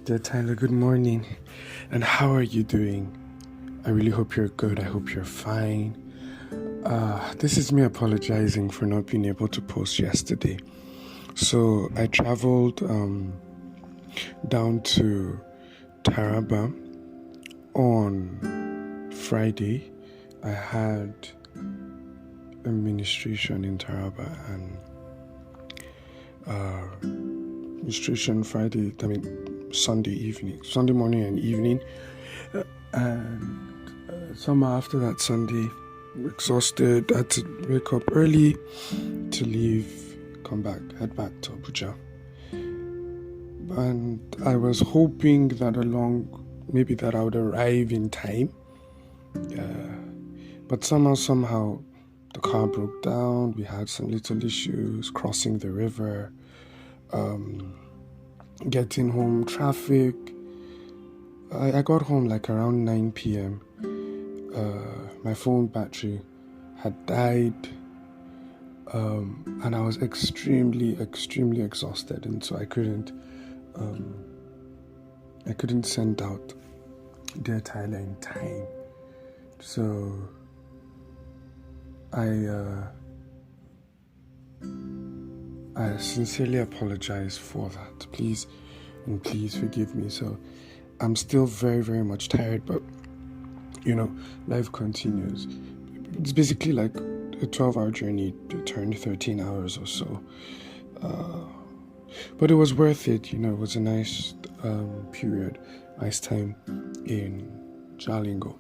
Dear Tyler, good morning. And how are you doing? I really hope you're good. I hope you're fine. This is me apologizing for not being able to post yesterday. So I traveled down to Taraba on Friday. I had a ministration in Taraba and Sunday morning and evening. And somehow after that Sunday, exhausted, had to wake up early to leave, head back to Abuja. And I was hoping that I would arrive in time. But somehow, the car broke down. We had some little issues crossing the river, getting home, traffic. I got home like around 9 p.m. My phone battery had died, and I was extremely, extremely exhausted, and so I couldn't send out Dear Tyler in time. So I sincerely apologize for that. Please forgive me. So I'm still very, very much tired, but life continues. It's basically like a 12-hour journey to turn 13 hours or so. But it was worth it. It was a nice nice time in Jalingo.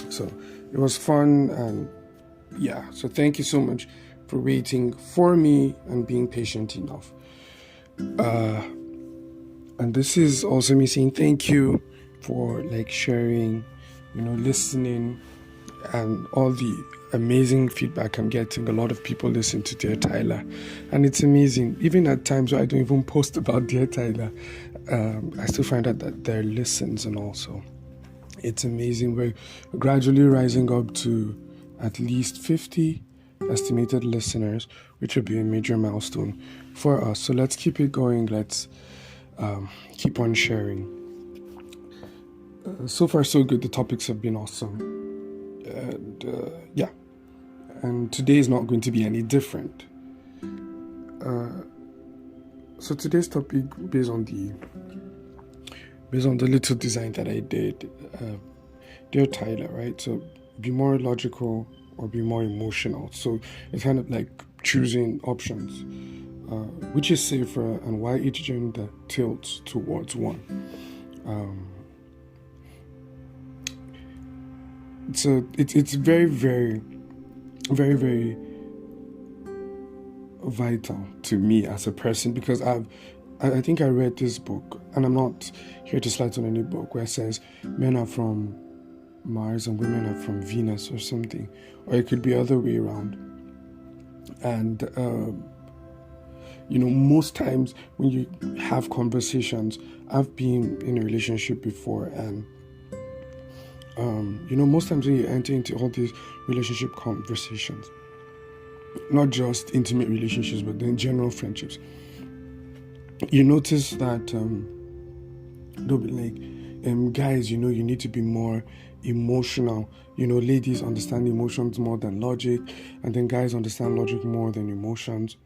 So it was fun, and so thank you so much for waiting for me and being patient enough. And this is also me saying thank you for sharing, listening, and all the amazing feedback I'm getting. A lot of people listen to Dear Tyler, and it's amazing. Even at times where I don't even post about Dear Tyler, I still find out that there are listens, and also it's amazing. We're gradually rising up to at least 50 estimated listeners, which would be a major milestone for us. So let's keep it going. Let's keep on sharing. So far, so good. The topics have been awesome. And today is not going to be any different. So today's topic, based on the little design that I did, Dear Tyler, right? So be more logical or be more emotional. So it's kind of like choosing options, which is safer and why each gender tilts towards one. So it's very, very, very, very vital to me as a person, because I think I read this book, and I'm not here to slide on any book, where it says men are from Mars and women are from Venus or something, or it could be other way around. And most times when you have conversations, I've been in a relationship before, and most times when you enter into all these relationship conversations, not just intimate relationships, but then general friendships, you notice that they'll be like, guys, you need to be more emotional. Ladies understand emotions more than logic, and then guys understand logic more than emotions.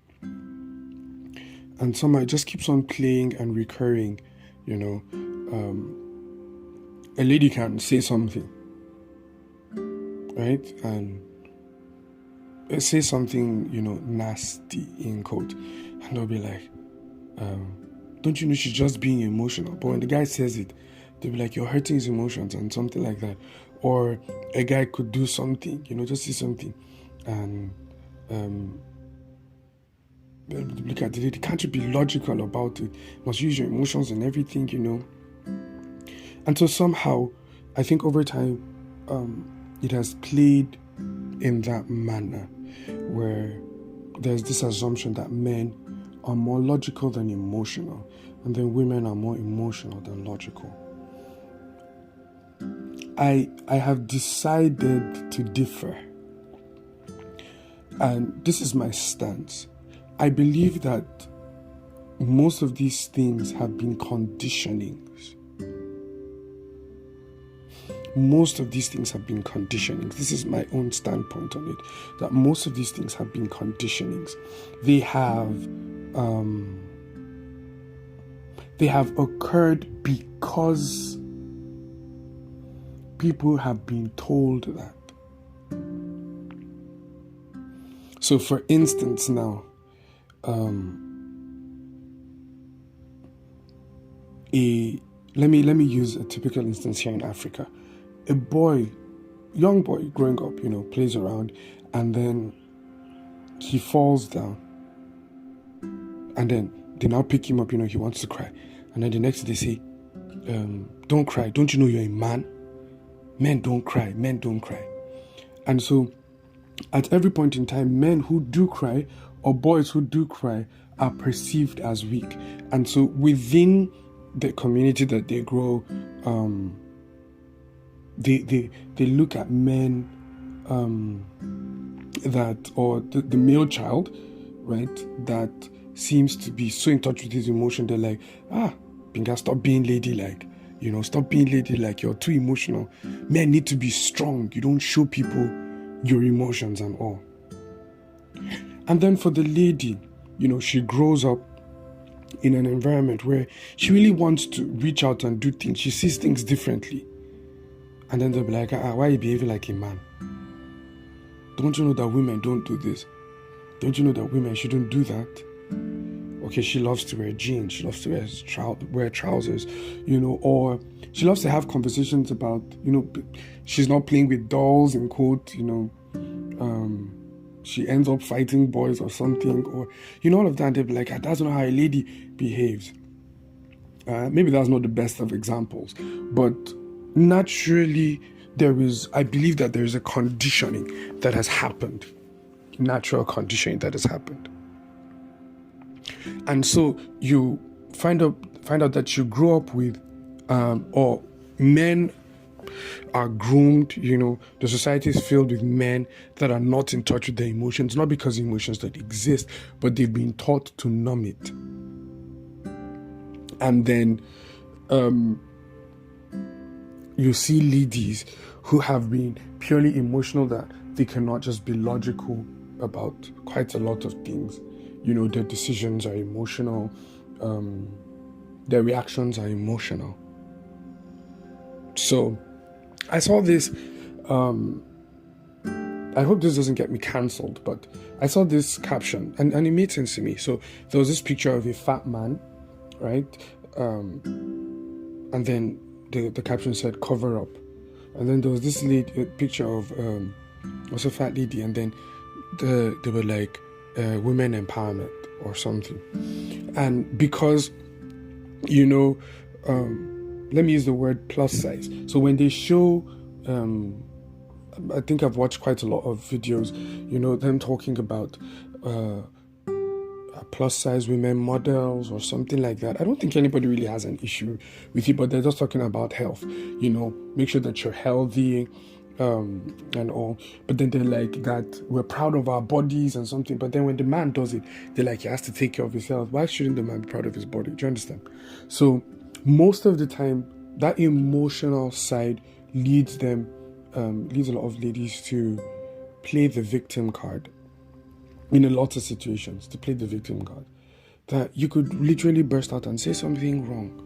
And somehow it just keeps on playing and recurring. A lady can say something, right? And say something, nasty in quote, and they'll be like, don't you know she's just being emotional? But when the guy says it, they'll be like, you're hurting his emotions, and something like that. Or a guy could do something, just say something, and look at the lady, can't you be logical about it? Must use your emotions and everything, And so somehow, I think over time, it has played in that manner, where there's this assumption that men are more logical than emotional, and then women are more emotional than logical. I have decided to differ, and this is my stance. I believe that most of these things have been conditionings. Most of these things have been conditionings. This is my own standpoint on it, that most of these things have been conditionings. They have occurred because people have been told that. So for instance now, let me use a typical instance here in Africa. A young boy growing up, plays around, and then he falls down. And then they now pick him up, he wants to cry. And then the next day they say, don't cry. Don't you know you're a man? Men don't cry. Men don't cry. And so at every point in time, men who do cry or boys who do cry are perceived as weak. And so within the community that they grow, they look at men the male child, right, that seems to be so in touch with his emotion. They're like, Binga, stop being ladylike. Stop being ladylike. You're too emotional. Men need to be strong. You don't show people your emotions and all. And then for the lady, she grows up in an environment where she really wants to reach out and do things. She sees things differently. And then they'll be like, why are you behaving like a man? Don't you know that women don't do this? Don't you know that women shouldn't do that? Okay, she loves to wear jeans. She loves to wear trousers, or she loves to have conversations about, she's not playing with dolls, in quote, she ends up fighting boys or something, or, all of that. And they'll be like, that's not how a lady behaves. Maybe that's not the best of examples, but naturally, I believe that there is a conditioning that has happened. Natural conditioning that has happened. And so you find out that you grow up with, or men are groomed, the society is filled with men that are not in touch with their emotions, not because emotions don't exist, but they've been taught to numb it. And then you see ladies who have been purely emotional, that they cannot just be logical about quite a lot of things. Their decisions are emotional, their reactions are emotional. So I saw this, I hope this doesn't get me cancelled, but I saw this caption and it made sense to me. So there was this picture of a fat man, right? And then the caption said, cover up. And then there was this picture of also a fat lady, and then they were like, women empowerment or something. And because, let me use the word plus size. So when they show, I think I've watched quite a lot of videos, them talking about plus size women models or something like that. I don't think anybody really has an issue with it, but they're just talking about health, make sure that you're healthy, and all. But then they're like that we're proud of our bodies and something, but then when the man does it, they're like, he has to take care of his health. Why shouldn't the man be proud of his body? Do you understand? So most of the time, that emotional side leads a lot of ladies to play the victim card in a lot of situations, to play the victim card. That you could literally burst out and say something wrong.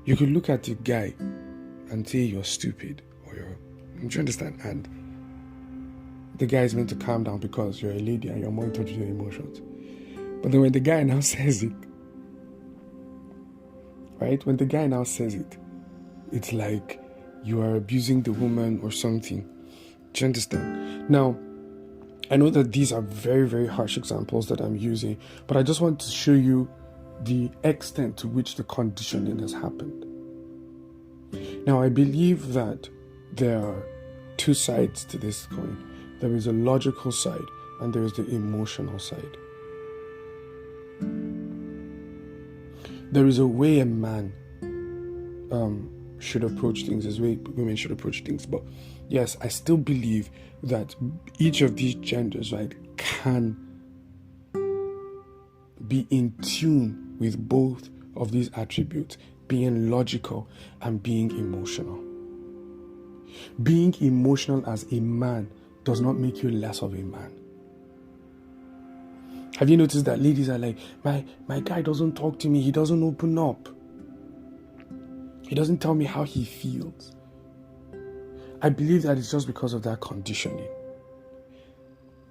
You could look at a guy and say you're stupid, or do you understand? And the guy is meant to calm down because you're a lady and you're more in touch with your emotions. But then when the guy now says it, right? When the guy now says it, it's like you are abusing the woman or something. Do you understand? Now, I know that these are very, very harsh examples that I'm using, but I just want to show you the extent to which the conditioning has happened. Now, I believe that there are two sides to this coin. There is a logical side and there is the emotional side. There is a way a man should approach things, there's a way women should approach things. But yes, I still believe that each of these genders, right, can be in tune with both of these attributes, being logical and being emotional. Being emotional as a man does not make you less of a man. Have you noticed that ladies are like, my guy doesn't talk to me, he doesn't open up. He doesn't tell me how he feels. I believe that it's just because of that conditioning.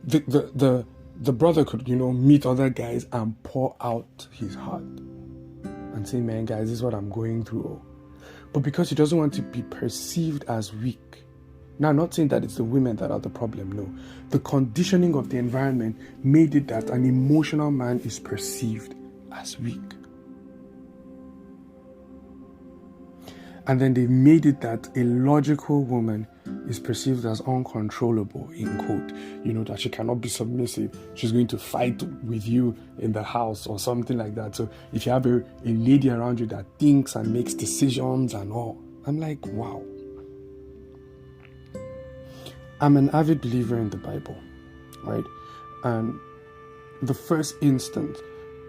The brother could, meet other guys and pour out his heart and say, man, guys, this is what I'm going through. But because he doesn't want to be perceived as weak. Now, I'm not saying that it's the women that are the problem, no. The conditioning of the environment made it that an emotional man is perceived as weak. And then they made it that a logical woman is perceived as uncontrollable, in quote. That she cannot be submissive. She's going to fight with you in the house or something like that. So if you have a lady around you that thinks and makes decisions and all, I'm like, wow. I'm an avid believer in the Bible, right? And the first instance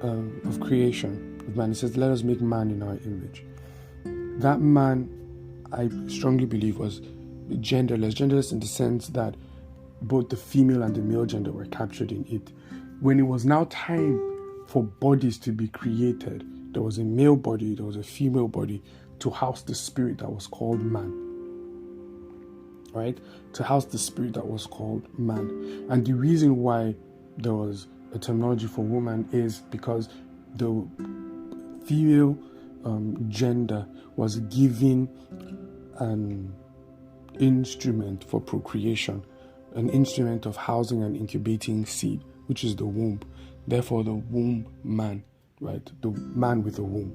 of creation of man, it says, let us make man in our image. That man, I strongly believe, was genderless in the sense that both the female and the male gender were captured in it. When it was now time for bodies to be created, there was a male body, there was a female body to house the spirit that was called man. Right? To house the spirit that was called man. And the reason why there was a terminology for woman is because the female gender was given an instrument for procreation, an instrument of housing and incubating seed, which is the womb. Therefore, the womb man, right? The man with a womb.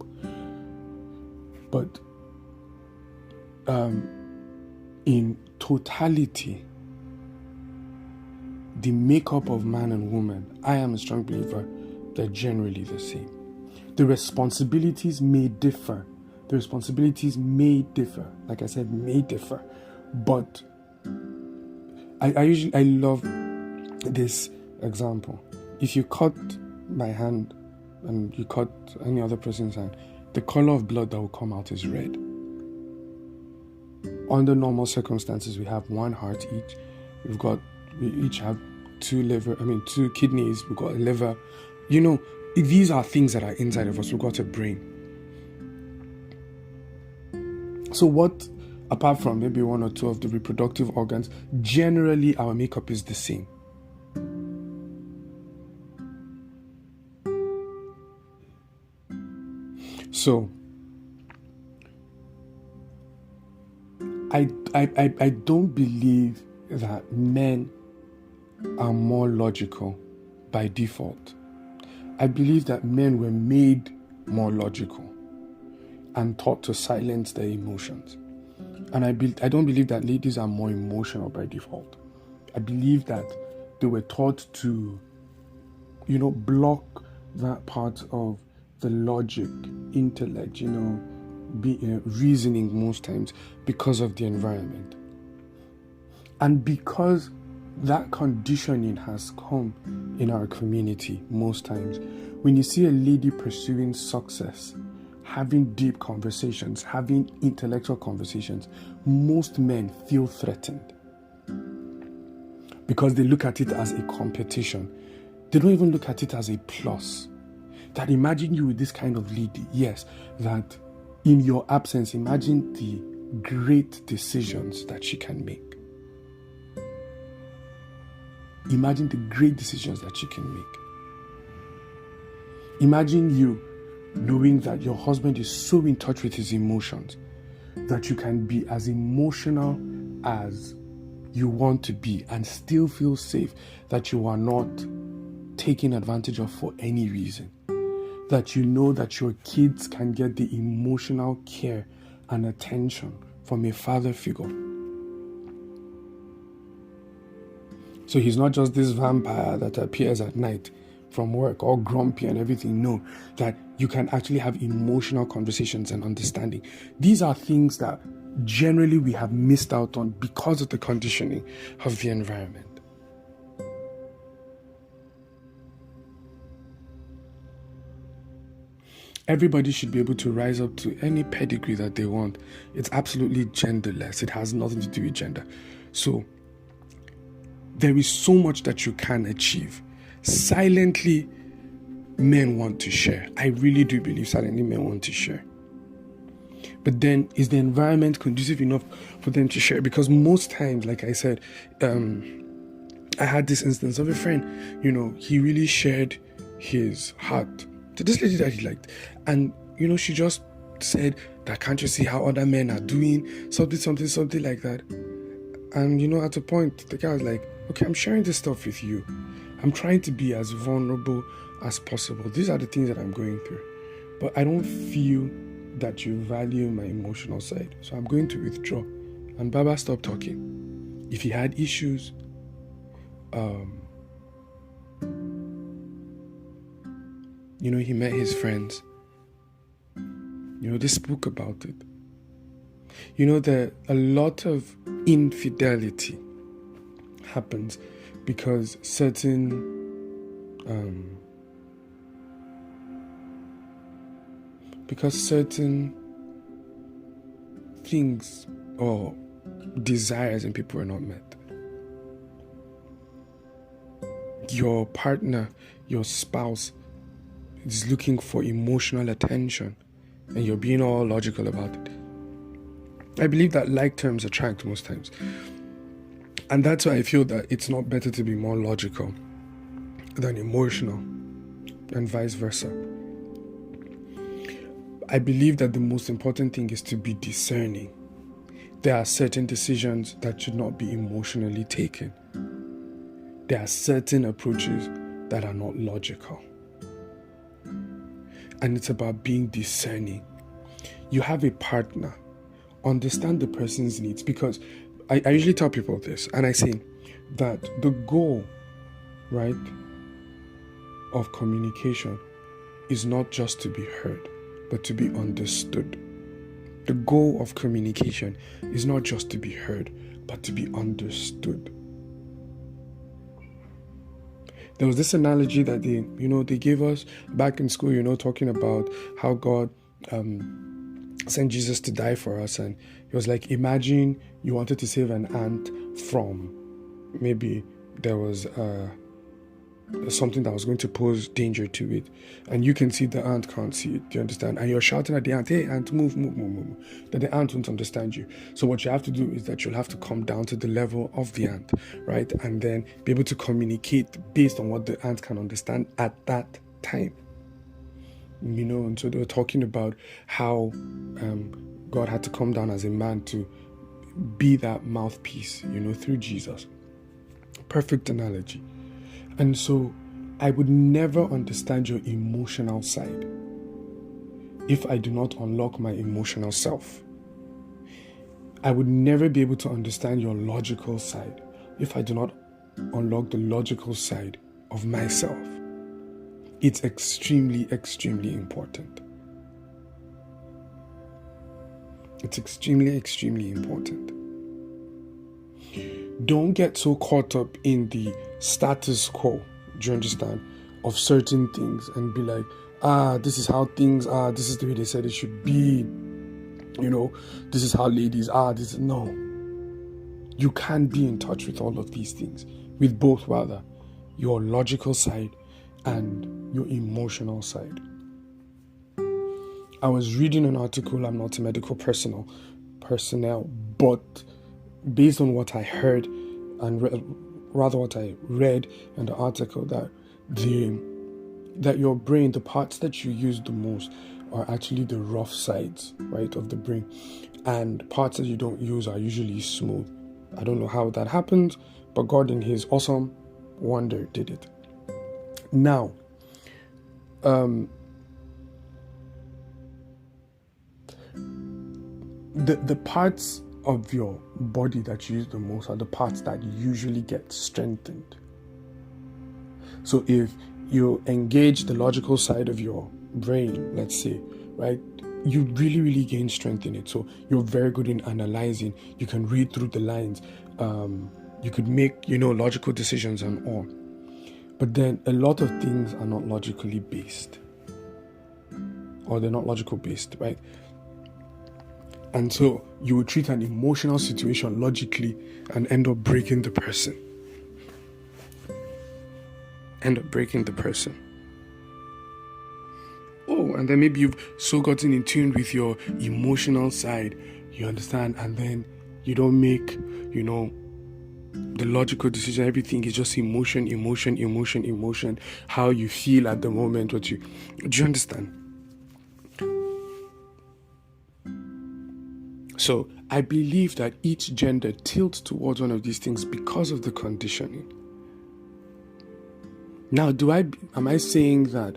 But in totality, the makeup of man and woman, I am a strong believer, they're generally the same. The responsibilities may differ. Like I said, may differ. But I love this example. If you cut my hand and you cut any other person's hand, the color of blood that will come out is red. Under normal circumstances, we have one heart each. We each have two kidneys. We've got a liver. These are things that are inside of us. We've got a brain. So what, apart from maybe one or two of the reproductive organs, generally our makeup is the same. So I don't believe that men are more logical by default. I believe that men were made more logical and taught to silence their emotions. And I don't believe that ladies are more emotional by default. I believe that they were taught to, block that part of the logic, intellect, reasoning most times because of the environment. And because that conditioning has come in our community most times, when you see a lady pursuing success, having deep conversations, having intellectual conversations, most men feel threatened because they look at it as a competition. They don't even look at it as a plus. That imagine you with this kind of lady, yes, that in your absence, imagine the great decisions that she can make. Imagine the great decisions that she can make. Imagine you knowing that your husband is so in touch with his emotions that you can be as emotional as you want to be and still feel safe, that you are not taken advantage of for any reason. That you know that your kids can get the emotional care and attention from a father figure. So he's not just this vampire that appears at night from work, all grumpy and everything. No, that you can actually have emotional conversations and understanding. These are things that generally we have missed out on because of the conditioning of the environment. Everybody should be able to rise up to any pedigree that they want. It's absolutely genderless. It has nothing to do with gender. So there is so much that you can achieve. Silently, men want to share. I really do believe silently men want to share. But then, is the environment conducive enough for them to share? Because most times, like I said, I had this instance of a friend, he really shared his heart to this lady that he liked. And, she just said that, can't you see how other men are doing? Something like that. And, at a point, the guy was like, okay, I'm sharing this stuff with you. I'm trying to be as vulnerable as possible. These are the things that I'm going through. But I don't feel that you value my emotional side. So I'm going to withdraw. And Baba stopped talking. If he had issues, he met his friends. They spoke about it. That a lot of infidelity happens because certain things or desires in people are not met. Your partner, your spouse is looking for emotional attention and you're being all logical about it. I believe that like terms attract most times. And that's why I feel that it's not better to be more logical than emotional and vice versa. I believe that the most important thing is to be discerning. There are certain decisions that should not be emotionally taken. There are certain approaches that are not logical. And it's about being discerning. You have a partner. Understand the person's needs, because I usually tell people this, and I say that the goal, right, of communication is not just to be heard, but to be understood. The goal of communication is not just to be heard, but to be understood. There was this analogy that they gave us back in school, talking about how God sent Jesus to die for us. And it was like, imagine you wanted to save an ant from maybe there was something that was going to pose danger to it. And you can see the ant can't see it. Do you understand? And you're shouting at the ant, hey, ant, move. Then the ant won't understand you. So what you have to do is that you'll have to come down to the level of the ant, right? And then be able to communicate based on what the ant can understand at that time. And so they were talking about how God had to come down as a man to be that mouthpiece, through Jesus. Perfect analogy. And so I would never understand your emotional side if I do not unlock my emotional self. I would never be able to understand your logical side if I do not unlock the logical side of myself. It's extremely, extremely important. It's extremely, extremely important. Don't get so caught up in the status quo, do you understand, of certain things and be like, this is how things are, this is the way they said it should be, this is how ladies are, no. You can be in touch with all of these things, with both rather, your logical side and your emotional side. I was reading an article, I'm not a medical personnel, but based on what I heard and what I read in the article, that your brain, the parts that you use the most are actually the rough sides, right, of the brain, and parts that you don't use are usually smooth. I don't know how that happened, but God in his awesome wonder did it. Now, the parts of your body that you use the most are the parts that usually get strengthened. So if you engage the logical side of your brain, let's say, right, you really, really gain strength in it. So you're very good in analyzing. You can read through the lines. You could make, logical decisions and all. But then a lot of things are not logically based. or they're not logical based, right? And so you will treat an emotional situation logically and end up breaking the person. Oh, and then maybe you've so gotten in tune with your emotional side, you understand, and then you don't make, the logical decision. Everything is just emotion, how you feel at the moment, do you understand? So I believe that each gender tilts towards one of these things because of the conditioning. Now, am I saying that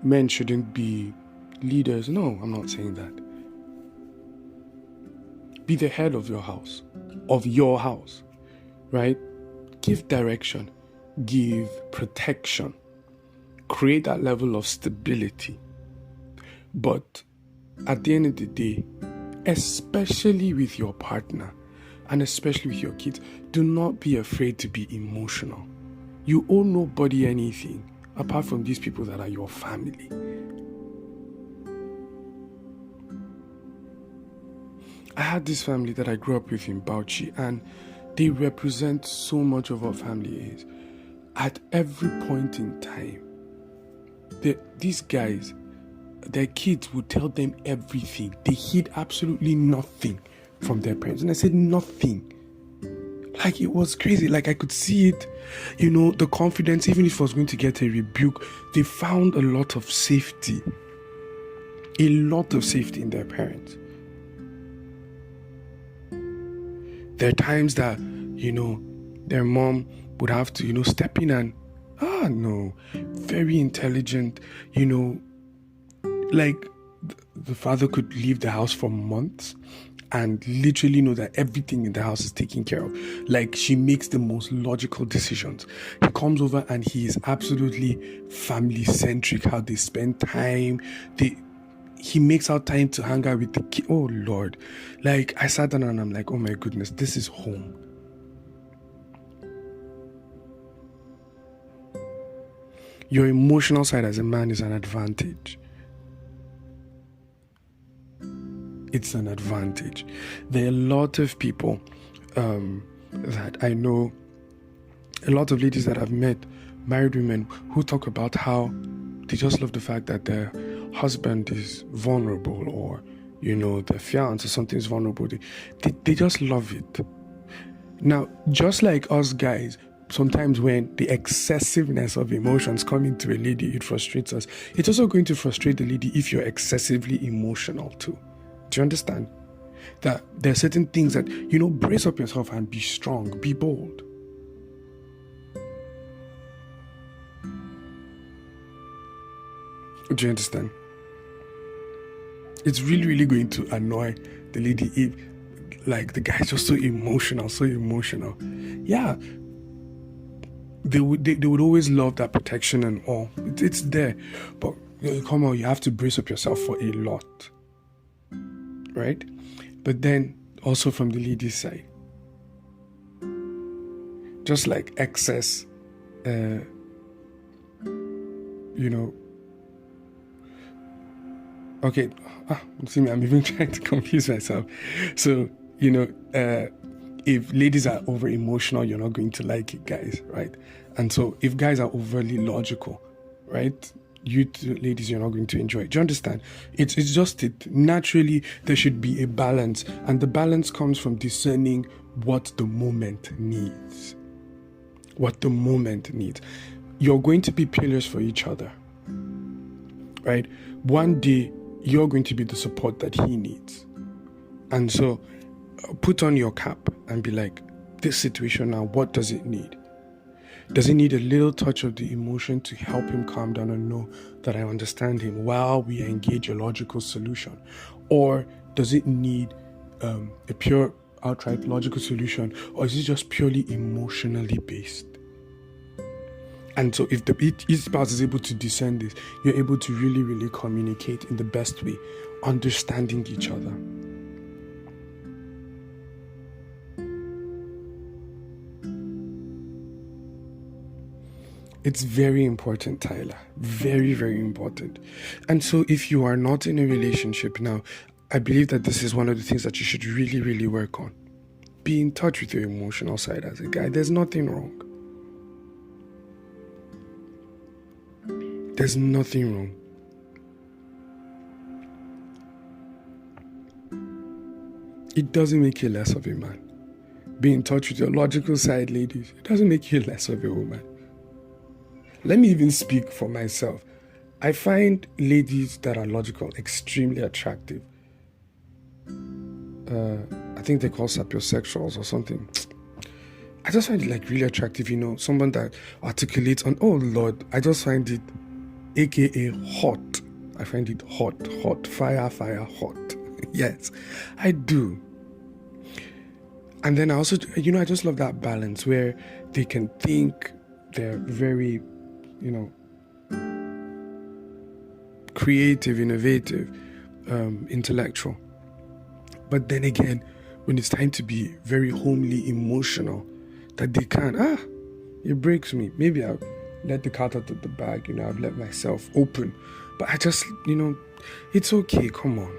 men shouldn't be leaders? No, I'm not saying that. Be the head of your house, right? Give direction, give protection, create that level of stability. But at the end of the day, especially with your partner and especially with your kids, do not be afraid to be emotional. You owe nobody anything apart from these people that are your family. I had this family that I grew up with in Bauchi, and they represent so much of what family is. At every point in time, these guys, their kids would tell them everything. They hid absolutely nothing from their parents. And I said nothing. Like, it was crazy. Like, I could see it, the confidence, even if I was going to get a rebuke, they found a lot of safety in their parents. There are times that, their mom would have to, step in and, very intelligent, like the father could leave the house for months and literally know that everything in the house is taken care of. Like, she makes the most logical decisions. He comes over and he is absolutely family-centric, how they spend time. He makes out time to hang out with the kid. Oh, Lord. Like, I sat down and I'm like, oh my goodness, this is home. Your emotional side as a man is an advantage. It's an advantage. There are a lot of people that I know, a lot of ladies that I've met, married women, who talk about how they just love the fact that their husband is vulnerable, or, their fiance or something is vulnerable. They just love it. Now, just like us guys, sometimes when the excessiveness of emotions come into a lady, it frustrates us. It's also going to frustrate the lady if you're excessively emotional too. Do you understand? That there are certain things that, brace up yourself and be strong, be bold. Do you understand? It's really, really going to annoy the lady if, like, the guy's just so emotional. Yeah. They would always love that protection and all. It's there. But come on, you have to brace up yourself for a lot. Right? But then also from the lady's side, just like excess, okay, see me, I'm even trying to confuse myself. So, if ladies are over emotional, you're not going to like it, guys, right? And so if guys are overly logical, right, you two ladies, you're not going to enjoy it. Do you understand? It's just it. Naturally, there should be a balance, and the balance comes from discerning what the moment needs. You're going to be pillars for each other, right? One day, you're going to be the support that he needs. And so put on your cap and be like, this situation now, what does it need? Does it need a little touch of the emotion to help him calm down and know that I understand him while we engage a logical solution? Or does it need a pure, outright logical solution? Or is it just purely emotionally based? And so if each spouse is able to discern this, you're able to really, really communicate in the best way, understanding each other. It's very important, Tyler. Very, very important. And so if you are not in a relationship now, I believe that this is one of the things that you should really, really work on. Be in touch with your emotional side as a guy. There's nothing wrong. There's nothing wrong. It doesn't make you less of a man. Be in touch with your logical side, ladies. It doesn't make you less of a woman. Let me even speak for myself. I find ladies that are logical extremely attractive. I think they call sapiosexuals or something. I just find it like really attractive, someone that articulates on, oh Lord, I just find it aka hot. I find it hot, fire, hot. Yes, I do. And then I also, I just love that balance where they can think, they're very, creative, innovative, intellectual. But then again, when it's time to be very homely, emotional, that they can, it breaks me. Maybe I'll let the cat out of the bag, I've let myself open. But I just, it's okay, come on.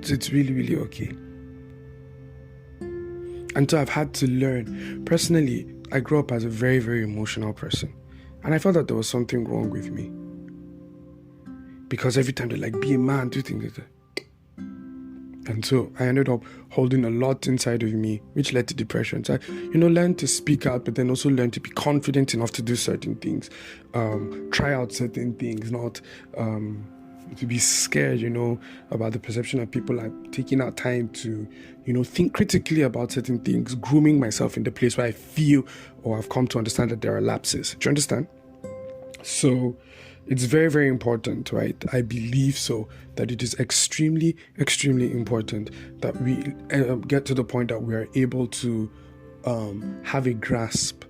It's really, really okay. And so I've had to learn. Personally, I grew up as a very, very emotional person. And I felt that there was something wrong with me. Because every time they're like, be a man, do things like that. And so I ended up holding a lot inside of me, which led to depression. So I, learn to speak out, but then also learn to be confident enough to do certain things, try out certain things, not to be scared, about the perception of people. Like taking out time to, think critically about certain things, grooming myself in the place where I feel or I've come to understand that there are lapses. Do you understand? So it's very, very important, right? I believe so, that it is extremely, extremely important that we get to the point that we are able to have a grasp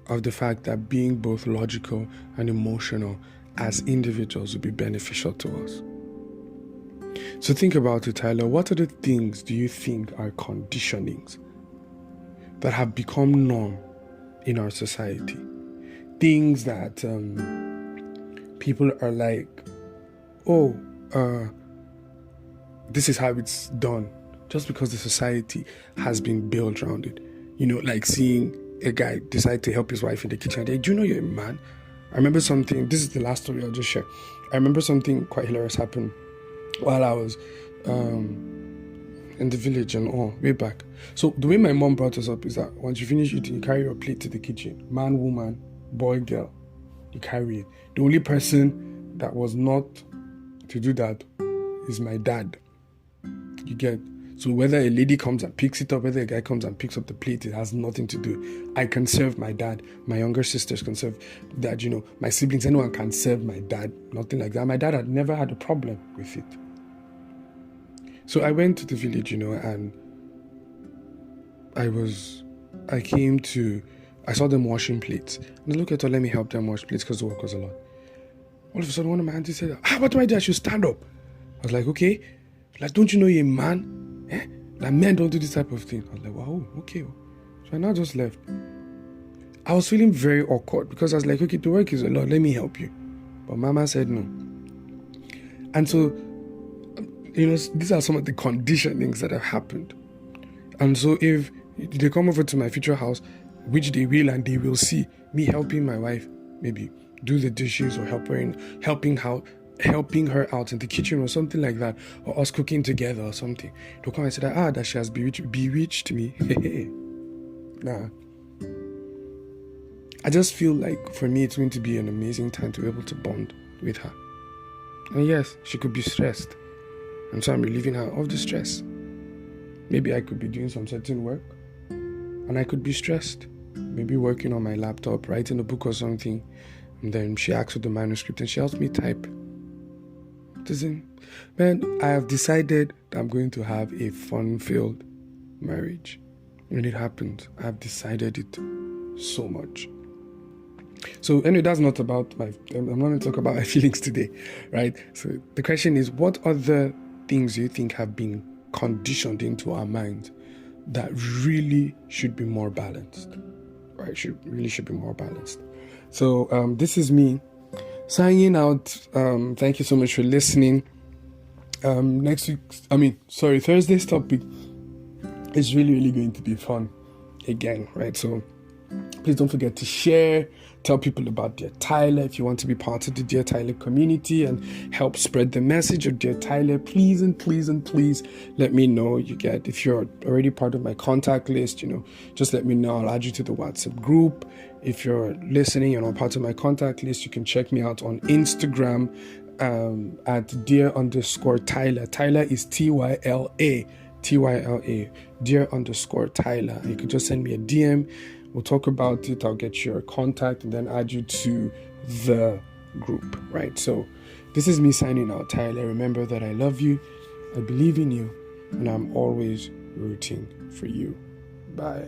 of the fact that being both logical and emotional as individuals will be beneficial to us. So think about it, Tyler. What other things do you think are conditionings that have become norm in our society? Things that people are like, this is how it's done, just because the society has been built around it. Like seeing a guy decide to help his wife in the kitchen. Do you know you're a man? I remember something, this is the last story I'll just share. I remember something quite hilarious happened while I was in the village and all, way back. So the way my mom brought us up is that once you finish eating, you carry your plate to the kitchen. Man, woman, boy, girl, you carry it. The only person that was not to do that is my dad. You get? So whether a lady comes and picks it up, whether a guy comes and picks up the plate, it has nothing to do. I can serve my dad. My younger sisters can serve dad. My siblings, anyone can serve my dad. Nothing like that. My dad had never had a problem with it. So I went to the village, and I saw them washing plates. And I looked at her, let me help them wash plates because the work was a lot. All of a sudden, one of my aunties said, what do I do? I should stand up. I was like, okay. Like, don't you know you're a man? Like, men don't do this type of thing. I was like, wow, okay. So I now just left. I was feeling very awkward because I was like, okay, the work is a lot. Let me help you. But Mama said no. And so, these are some of the conditionings that have happened. And so if they come over to my future house, which they will, and they will see me helping my wife, maybe do the dishes or helping her out in the kitchen or something like that, or us cooking together or something. They'll come and say that she has bewitched me. Nah. I just feel like for me it's going to be an amazing time to be able to bond with her. And yes, she could be stressed. And so I'm relieving her of the stress. Maybe I could be doing some certain work and I could be stressed. Maybe working on my laptop, writing a book or something. And then she asks for the manuscript and she helps me type. Man, I have decided that I'm going to have a fun-filled marriage. When it happens, I have decided it so much. So anyway, that's not about I'm not going to talk about my feelings today, right? So the question is, what other things do you think have been conditioned into our minds that really should be more balanced? right? Should be more balanced. So this is me signing out. Thank you so much for listening. Thursday's topic is really going to be fun again, right? So please don't forget to share, tell people about Dear Tyler. If you want to be part of the Dear Tyler community and help spread the message of Dear Tyler, please let me know. If you're already part of my contact list, just let me know. I'll add you to the WhatsApp group. If you're listening and are part of my contact list, you can check me out on Instagram at Dear_Tyler. Tyler is Tyla. Dear_Tyler. You can just send me a DM. We'll talk about it. I'll get your contact and then add you to the group, right? So this is me signing out, Tyler. Remember that I love you, I believe in you, and I'm always rooting for you. Bye.